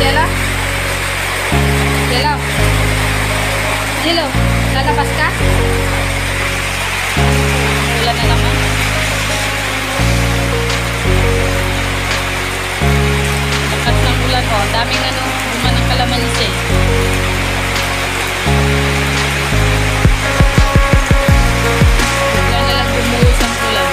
Yelo? Yelo? Yelo, lalabas ka? Ulan na naman. Lakas ng ulan po. Daming buman ng kalamansi. Bigla na lang bumuhos ang ulan.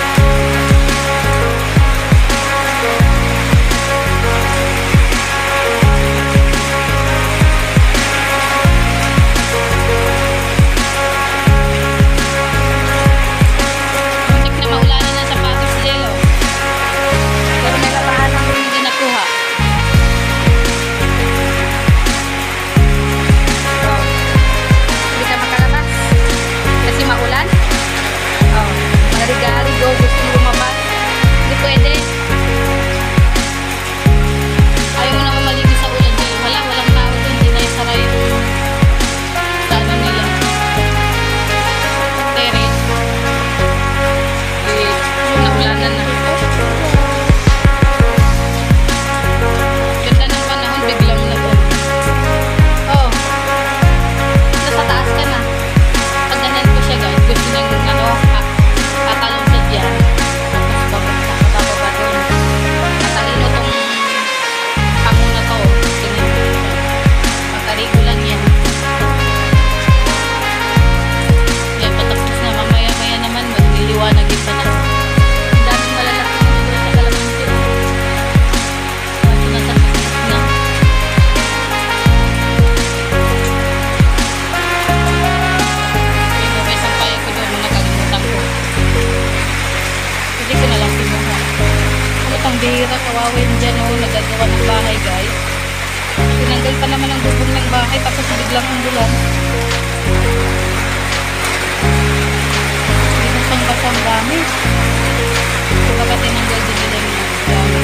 Bihira, kawawin dyan nagagawa ng bahay guys. Tinanggal pa naman ang bubong ng bahay tapos biglang umulan. Biglang pang basang dami. So baka tinanggal din nila yung dami.